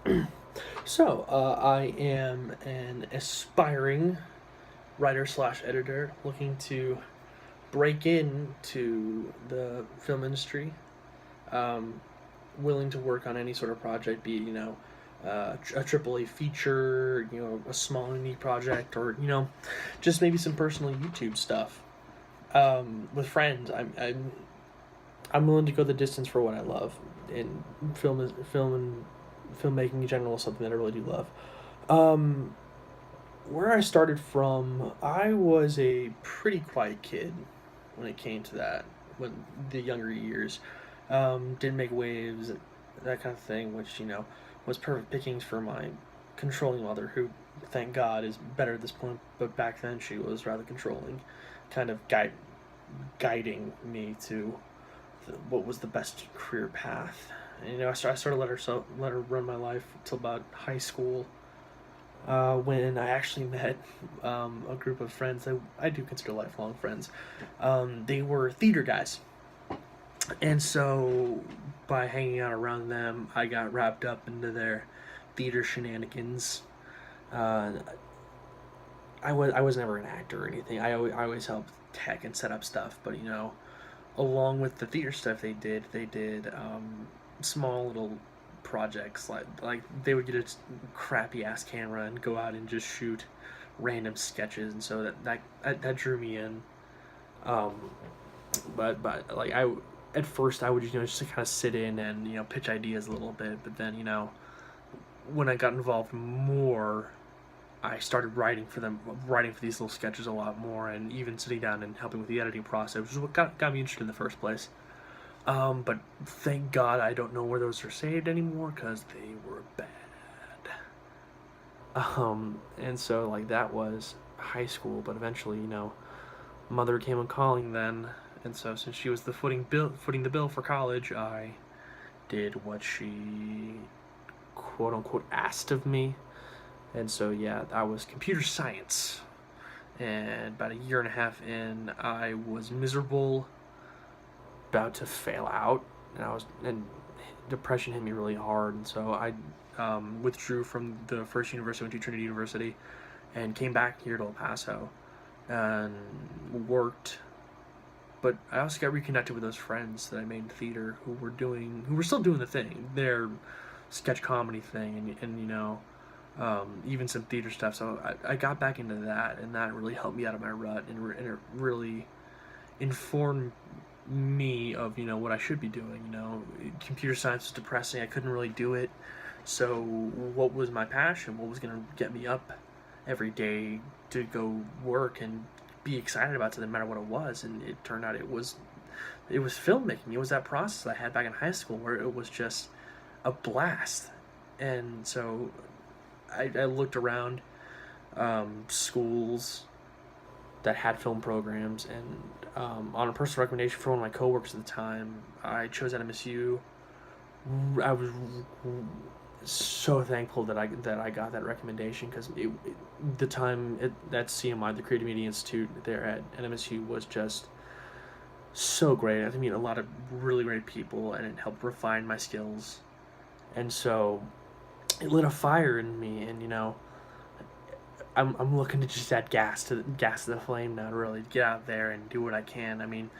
I am an aspiring writer slash editor looking to break into the film industry. Um, Willing to work on any sort of project, be it, a AAA feature, a small indie project, or, just maybe some personal YouTube stuff. With friends, I'm willing to go the distance for what I love, and film and filmmaking in general is something that I really do love. Um, where I started from, I was a pretty quiet kid when it came to that. When the younger years, didn't make waves, that kind of thing, which was perfect pickings for my controlling mother, who, thank God, is better at this point. But back then, she was rather controlling, kind of guiding me to what was the best career path. And, I sort of let her run my life till about high school, when I actually met a group of friends that I do consider lifelong friends. They were theater guys, and so by hanging out around them, I got wrapped up into their theater shenanigans. Uh, I was never an actor or anything. I always helped tech and set up stuff, but along with the theater stuff they did small little projects, like they would get a crappy ass camera and go out and just shoot random sketches, and so that drew me in. um but like I at first I would just kind of sit in and pitch ideas a little bit, but then when I got involved more, I started writing for these little sketches a lot more, and even sitting down and helping with the editing process, which is what got me interested in the first place. But thank God I don't know where those are saved anymore, because they were bad. And so, like, that was high school, but eventually, mother came a calling then, and so since she was footing the bill for college, I did what she quote unquote asked of me. And so, yeah, I was computer science. And about a year and a half in, I was miserable, about to fail out, and depression hit me really hard. And so I withdrew from the first university, went to Trinity University, and came back here to El Paso and worked. But I also got reconnected with those friends that I made in theater, who were still doing the thing, their sketch comedy thing, and even some theater stuff. So I got back into that, and that really helped me out of my rut, and it really informed me of what I should be doing. Computer science was depressing. I couldn't really do it. So what was my passion? What was going to get me up every day to go work and be excited about it, no matter what it was? And it turned out it was filmmaking. It was that process I had back in high school where it was just a blast. And so I looked around schools that had film programs, and on a personal recommendation from one of my coworkers at the time, I chose NMSU. I was so thankful that I got that recommendation, because the time at CMI, the Creative Media Institute there at NMSU, was just so great. I mean, a lot of really great people, and it helped refine my skills, and so it lit a fire in me, and I'm looking to just add gas to the flame now, to really get out there and do what I can. I mean,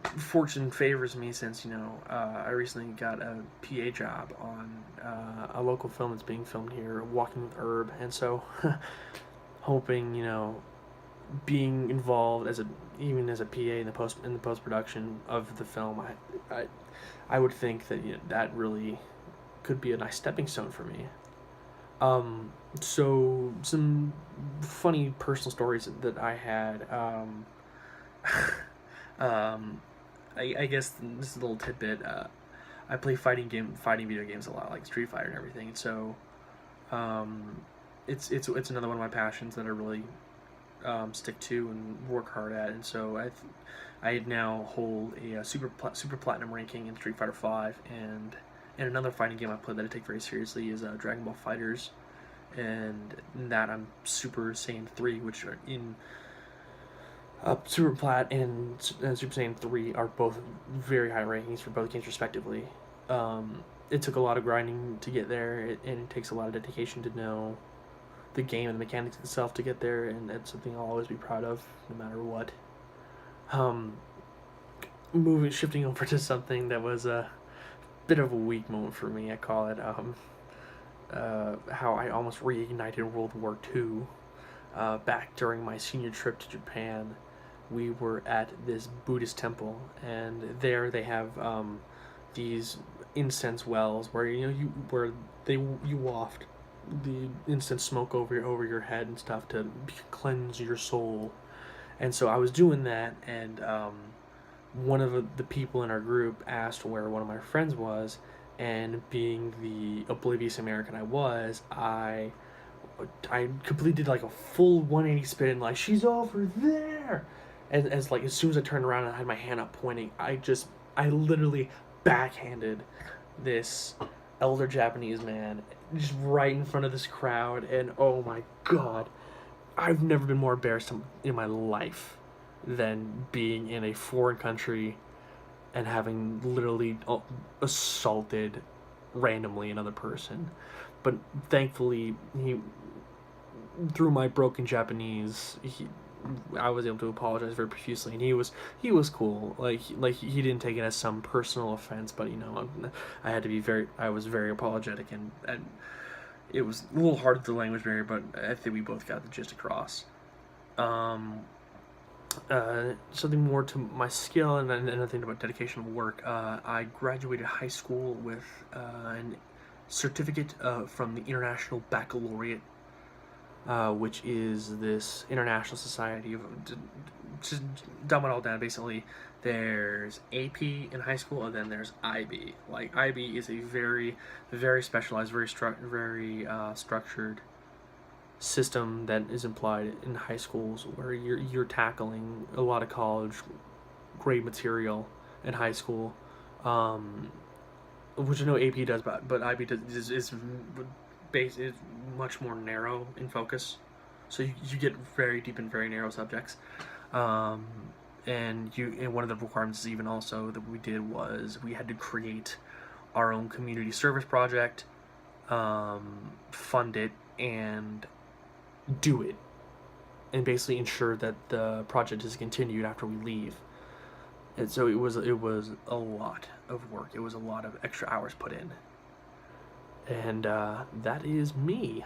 fortune favors me, since I recently got a PA job on a local film that's being filmed here, Walking with Herb, and so hoping being involved even as a PA in the post production of the film, I would think that that really could be a nice stepping stone for me. So some funny personal stories that I had. Um, I guess this is a little tidbit. I play fighting video games a lot, like Street Fighter and everything. So, it's another one of my passions that I really stick to and work hard at. And so I now hold a super platinum ranking in Street Fighter 5, and another fighting game I play that I take very seriously is Dragon Ball FighterZ, and in that I'm Super Saiyan 3, which are in Super Plat and Super Saiyan 3 are both very high rankings for both games respectively. it took a lot of grinding to get there, and it takes a lot of dedication to know the game and the mechanics itself to get there, and that's something I'll always be proud of, no matter what. Shifting over to something that was a bit of a weak moment for me, I call it, how I almost reignited World War II. Back during my senior trip to Japan, we were at this Buddhist temple, and there they have these incense wells where you waft the incense smoke over your head and stuff to cleanse your soul. And so I was doing that, and one of the people in our group asked where one of my friends was, and being the oblivious American I was, I completely did like a full 180 spin, like, she's over there. And as soon as I turned around and I had my hand up pointing, I literally backhanded this elder Japanese man just right in front of this crowd, and oh my god, I've never been more embarrassed in my life than being in a foreign country and having literally assaulted randomly another person. But thankfully, through my broken Japanese, I was able to apologize very profusely, and he was cool. Like he didn't take it as some personal offense, but I was very apologetic, and it was a little hard with the language barrier, but I think we both got the gist across. Something more to my skill and another thing about dedication of work. I graduated high school with a certificate from the International Baccalaureate, which is this international society of, just dumb it all down, basically, there's AP in high school, and then there's IB. Like, IB is a very, very specialized, very structured system that is applied in high schools, where you're tackling a lot of college grade material in high school, which I know AP does, but IB is much more narrow in focus, so you get very deep in very narrow subjects, and one of the requirements even also that we did was we had to create our own community service project, fund it, and do it, and basically ensure that the project is continued after we leave. And so it was a lot of work. It was a lot of extra hours put in. And that is me.